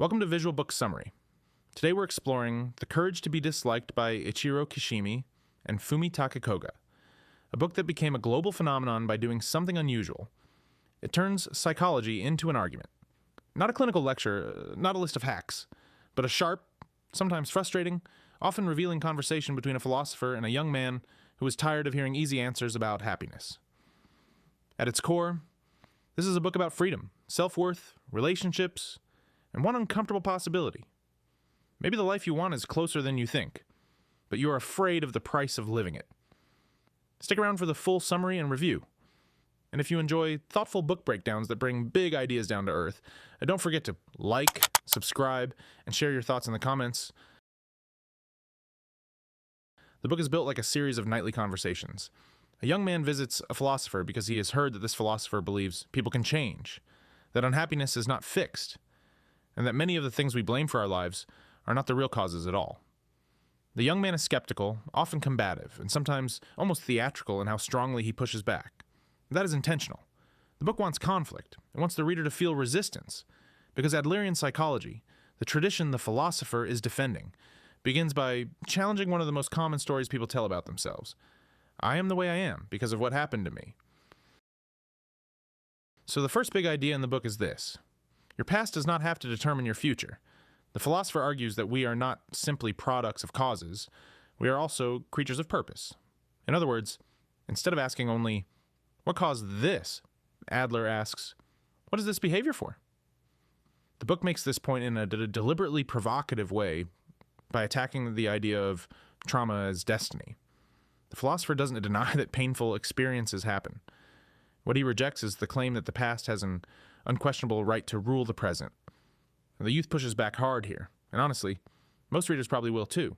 Welcome to Visual Book Summary. Today we're exploring The Courage to be Disliked by Ichiro Kishimi and Fumitake Koga, a book that became a global phenomenon by doing something unusual. It turns psychology into an argument. Not a clinical lecture, not a list of hacks, but a sharp, sometimes frustrating, often revealing conversation between a philosopher and a young man who was tired of hearing easy answers about happiness. At its core, this is a book about freedom, self-worth, relationships, and one uncomfortable possibility. Maybe the life you want is closer than you think, but you are afraid of the price of living it. Stick around for the full summary and review. And if you enjoy thoughtful book breakdowns that bring big ideas down to earth, don't forget to like, subscribe, and share your thoughts in the comments. The book is built like a series of nightly conversations. A young man visits a philosopher because he has heard that this philosopher believes people can change, that unhappiness is not fixed, and that many of the things we blame for our lives are not the real causes at all. The young man is skeptical, often combative, and sometimes almost theatrical in how strongly he pushes back. That is intentional. The book wants conflict. It wants the reader to feel resistance, because Adlerian psychology, the tradition the philosopher is defending, begins by challenging one of the most common stories people tell about themselves. I am the way I am because of what happened to me. So the first big idea in the book is this. Your past does not have to determine your future. The philosopher argues that we are not simply products of causes, we are also creatures of purpose. In other words, instead of asking only, what caused this? Adler asks, what is this behavior for? The book makes this point in a deliberately provocative way by attacking the idea of trauma as destiny. The philosopher doesn't deny that painful experiences happen. What he rejects is the claim that the past has an unquestionable right to rule the present. The youth pushes back hard here, and honestly, most readers probably will too.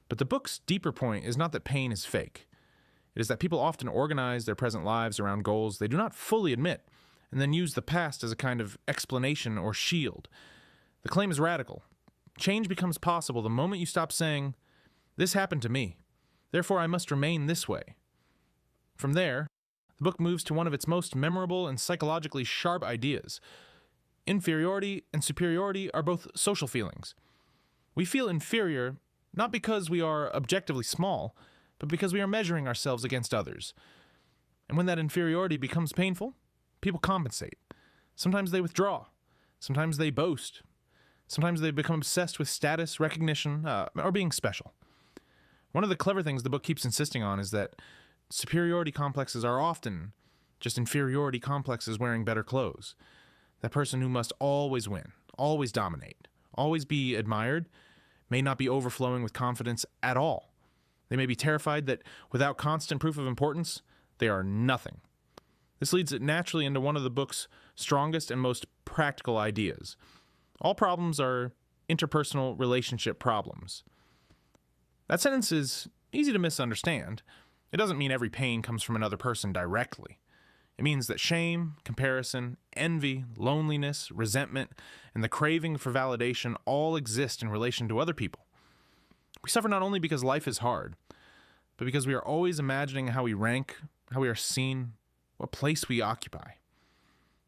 But the book's deeper point is not that pain is fake. It is that people often organize their present lives around goals they do not fully admit, and then use the past as a kind of explanation or shield. The claim is radical. Change becomes possible the moment you stop saying, this happened to me, therefore I must remain this way. From there, the book moves to one of its most memorable and psychologically sharp ideas. Inferiority and superiority are both social feelings. We feel inferior not because we are objectively small, but because we are measuring ourselves against others. And when that inferiority becomes painful, people compensate. Sometimes they withdraw. Sometimes they boast. Sometimes they become obsessed with status, recognition, or being special. One of the clever things the book keeps insisting on is that superiority complexes are often just inferiority complexes wearing better clothes. That person who must always win, always dominate, always be admired, may not be overflowing with confidence at all. They may be terrified that without constant proof of importance, they are nothing. This leads it naturally into one of the book's strongest and most practical ideas. All problems are interpersonal relationship problems. That sentence is easy to misunderstand. It doesn't mean every pain comes from another person directly. It means that shame, comparison, envy, loneliness, resentment, and the craving for validation all exist in relation to other people. We suffer not only because life is hard, but because we are always imagining how we rank, how we are seen, what place we occupy.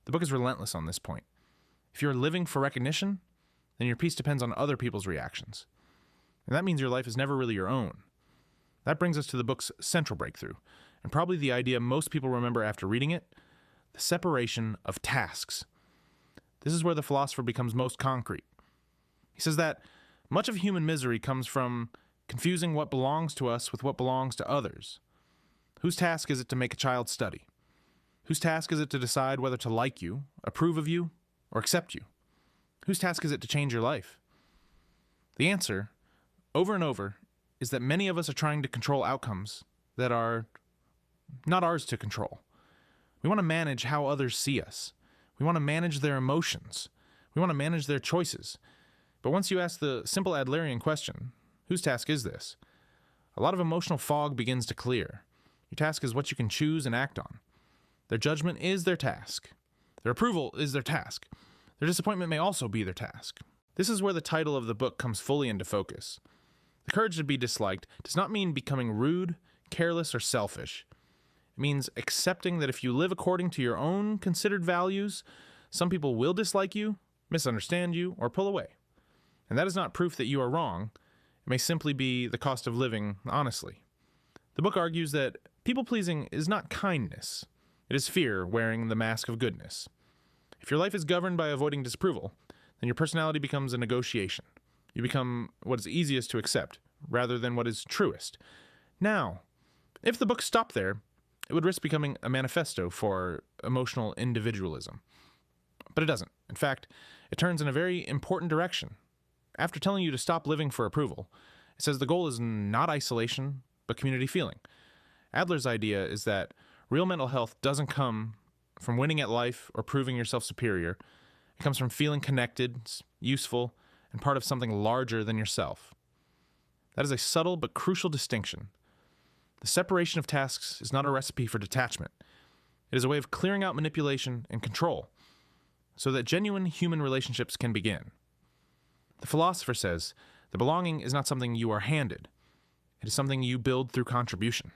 The book is relentless on this point. If you're living for recognition, then your peace depends on other people's reactions. And that means your life is never really your own. That brings us to the book's central breakthrough, and probably the idea most people remember after reading it, the separation of tasks. This is where the philosopher becomes most concrete. He says that much of human misery comes from confusing what belongs to us with what belongs to others. Whose task is it to make a child study? Whose task is it to decide whether to like you, approve of you, or accept you? Whose task is it to change your life? The answer, over and over, is that many of us are trying to control outcomes that are not ours to control. We want to manage how others see us. We want to manage their emotions. We want to manage their choices. But once you ask the simple Adlerian question, whose task is this? A lot of emotional fog begins to clear. Your task is what you can choose and act on. Their judgment is their task. Their approval is their task. Their disappointment may also be their task. This is where the title of the book comes fully into focus. The courage to be disliked does not mean becoming rude, careless, or selfish. It means accepting that if you live according to your own considered values, some people will dislike you, misunderstand you, or pull away. And that is not proof that you are wrong. It may simply be the cost of living honestly. The book argues that people-pleasing is not kindness. It is fear wearing the mask of goodness. If your life is governed by avoiding disapproval, then your personality becomes a negotiation. You become what is easiest to accept, rather than what is truest. Now, if the book stopped there, it would risk becoming a manifesto for emotional individualism. But it doesn't. In fact, it turns in a very important direction. After telling you to stop living for approval, it says the goal is not isolation, but community feeling. Adler's idea is that real mental health doesn't come from winning at life or proving yourself superior. It comes from feeling connected, useful, and part of something larger than yourself. That is a subtle but crucial distinction. The separation of tasks is not a recipe for detachment. It is a way of clearing out manipulation and control, so that genuine human relationships can begin. The philosopher says that belonging is not something you are handed. It is something you build through contribution.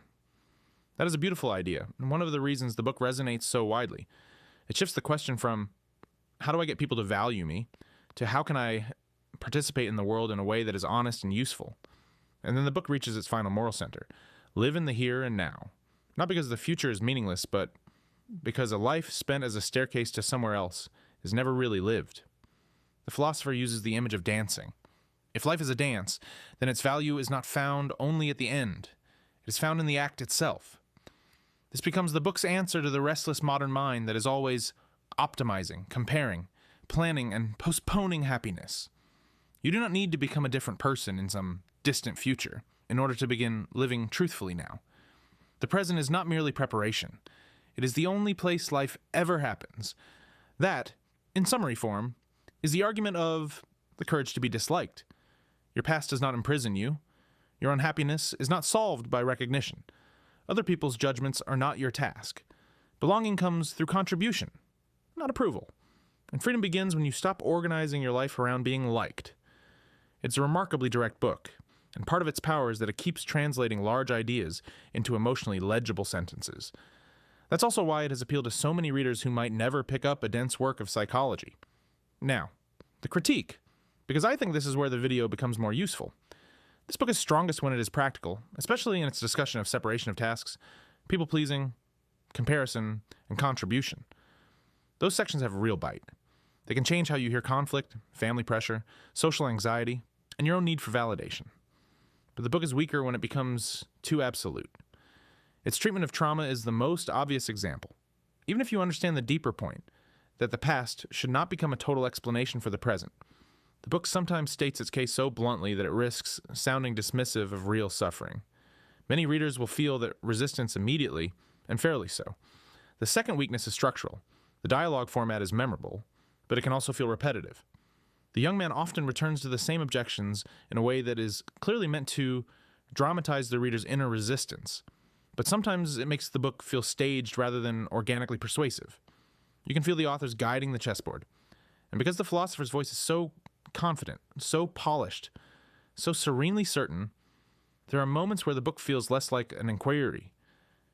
That is a beautiful idea, and one of the reasons the book resonates so widely. It shifts the question from, how do I get people to value me, to how can I participate in the world in a way that is honest and useful? And then the book reaches its final moral center. Live in the here and now. Not because the future is meaningless, but because a life spent as a staircase to somewhere else is never really lived. The philosopher uses the image of dancing. If life is a dance, then its value is not found only at the end. It is found in the act itself. This becomes the book's answer to the restless modern mind that is always optimizing, comparing, planning, and postponing happiness. You do not need to become a different person in some distant future in order to begin living truthfully now. The present is not merely preparation. It is the only place life ever happens. That, in summary form, is the argument of the courage to be disliked. Your past does not imprison you. Your unhappiness is not solved by recognition. Other people's judgments are not your task. Belonging comes through contribution, not approval. And freedom begins when you stop organizing your life around being liked. It's a remarkably direct book, and part of its power is that it keeps translating large ideas into emotionally legible sentences. That's also why it has appealed to so many readers who might never pick up a dense work of psychology. Now, the critique, because I think this is where the video becomes more useful. This book is strongest when it is practical, especially in its discussion of separation of tasks, people-pleasing, comparison, and contribution. Those sections have a real bite. They can change how you hear conflict, family pressure, social anxiety, and your own need for validation. But the book is weaker when it becomes too absolute. Its treatment of trauma is the most obvious example. Even if you understand the deeper point, that the past should not become a total explanation for the present, the book sometimes states its case so bluntly that it risks sounding dismissive of real suffering. Many readers will feel that resistance immediately, and fairly so. The second weakness is structural. The dialogue format is memorable, but it can also feel repetitive. The young man often returns to the same objections in a way that is clearly meant to dramatize the reader's inner resistance, but sometimes it makes the book feel staged rather than organically persuasive. You can feel the author's guiding the chessboard. And because the philosopher's voice is so confident, so polished, so serenely certain, there are moments where the book feels less like an inquiry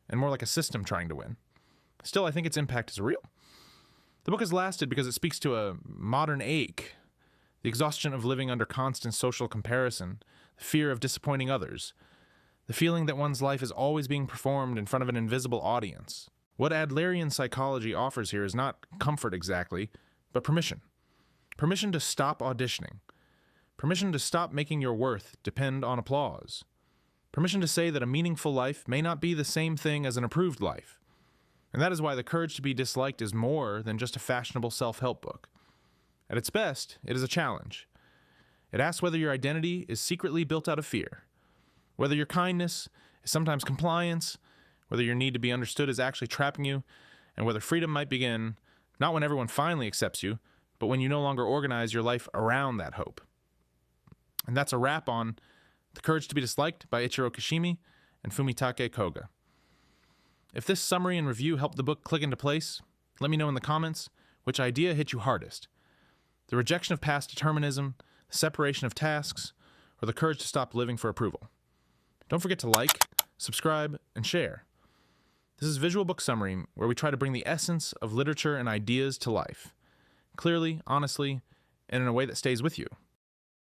and more like a system trying to win. Still, I think its impact is real. The book has lasted because it speaks to a modern ache, the exhaustion of living under constant social comparison, the fear of disappointing others, the feeling that one's life is always being performed in front of an invisible audience. What Adlerian psychology offers here is not comfort exactly, but permission. Permission to stop auditioning. Permission to stop making your worth depend on applause. Permission to say that a meaningful life may not be the same thing as an approved life. And that is why The Courage to be Disliked is more than just a fashionable self-help book. At its best, it is a challenge. It asks whether your identity is secretly built out of fear, whether your kindness is sometimes compliance, whether your need to be understood is actually trapping you, and whether freedom might begin not when everyone finally accepts you, but when you no longer organize your life around that hope. And that's a wrap on The Courage to be Disliked by Ichiro Kishimi and Fumitake Koga. If this summary and review helped the book click into place, let me know in the comments which idea hit you hardest. The rejection of past determinism, the separation of tasks, or the courage to stop living for approval. Don't forget to like, subscribe, and share. This is Visual Book Summary, where we try to bring the essence of literature and ideas to life. Clearly, honestly, and in a way that stays with you.